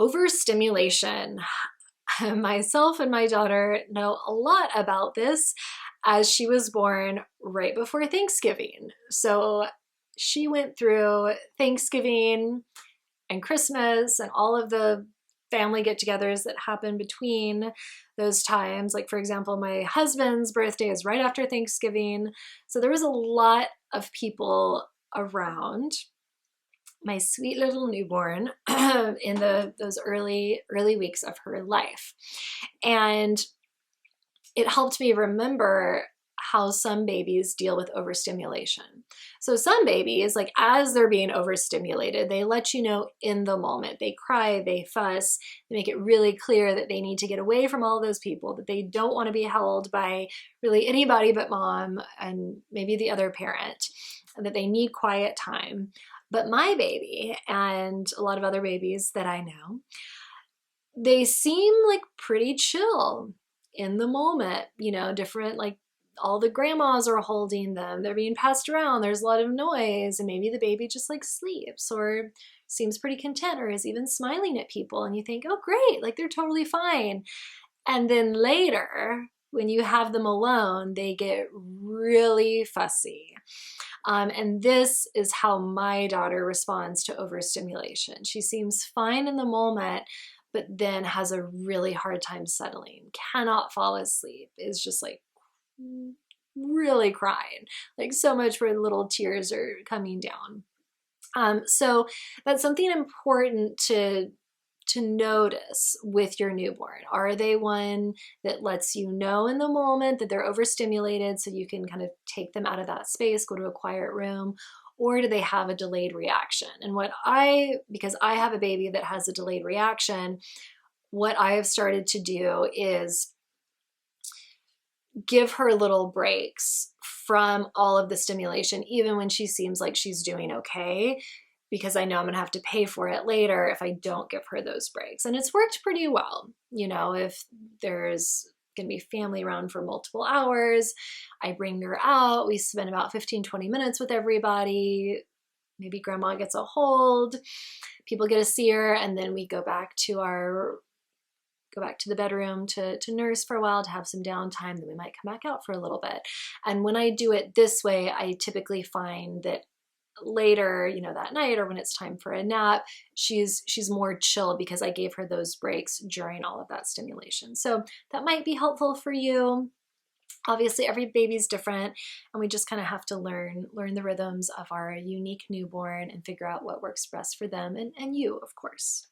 overstimulation. Myself and my daughter know a lot about this as she was born right before Thanksgiving. So she went through Thanksgiving and Christmas and all of the family get-togethers that happen between those times. Like, for example, my husband's birthday is right after Thanksgiving. So there was a lot of people around my sweet little newborn in those early weeks of her life. And it helped me remember how some babies deal with overstimulation. So some babies, like as they're being overstimulated, they let you know in the moment. They cry, they fuss, they make it really clear that they need to get away from all those people, that they don't want to be held by really anybody but mom and maybe the other parent, that they need quiet time. But my baby and a lot of other babies that I know, they seem like pretty chill in the moment, you know, different, like all the grandmas are holding them, they're being passed around, there's a lot of noise, and maybe the baby just like sleeps or seems pretty content or is even smiling at people, and you think, oh great, like they're totally fine. And then later, when you have them alone, they get really fussy. And this is how my daughter responds to overstimulation. She seems fine in the moment, but then has a really hard time settling, cannot fall asleep, is just like really crying, like so much where little tears are coming down. So that's something important to notice with your newborn. Are they one that lets you know in the moment that they're overstimulated so you can kind of take them out of that space, go to a quiet room? Or do they have a delayed reaction? And because I have a baby that has a delayed reaction, what I have started to do is give her little breaks from all of the stimulation, even when she seems like she's doing okay, because I know I'm gonna have to pay for it later if I don't give her those breaks. And it's worked pretty well. You know, if there's gonna be family around for multiple hours, I bring her out, we spend about 15-20 minutes with everybody, maybe grandma gets a hold, people get to see her, and then we go back to the bedroom to nurse for a while, to have some downtime, then we might come back out for a little bit. And when I do it this way, I typically find that later, you know, that night or when it's time for a nap, she's more chill because I gave her those breaks during all of that stimulation. So that might be helpful for you. Obviously, every baby's different, and we just kind of have to learn the rhythms of our unique newborn and figure out what works best for them and you, of course.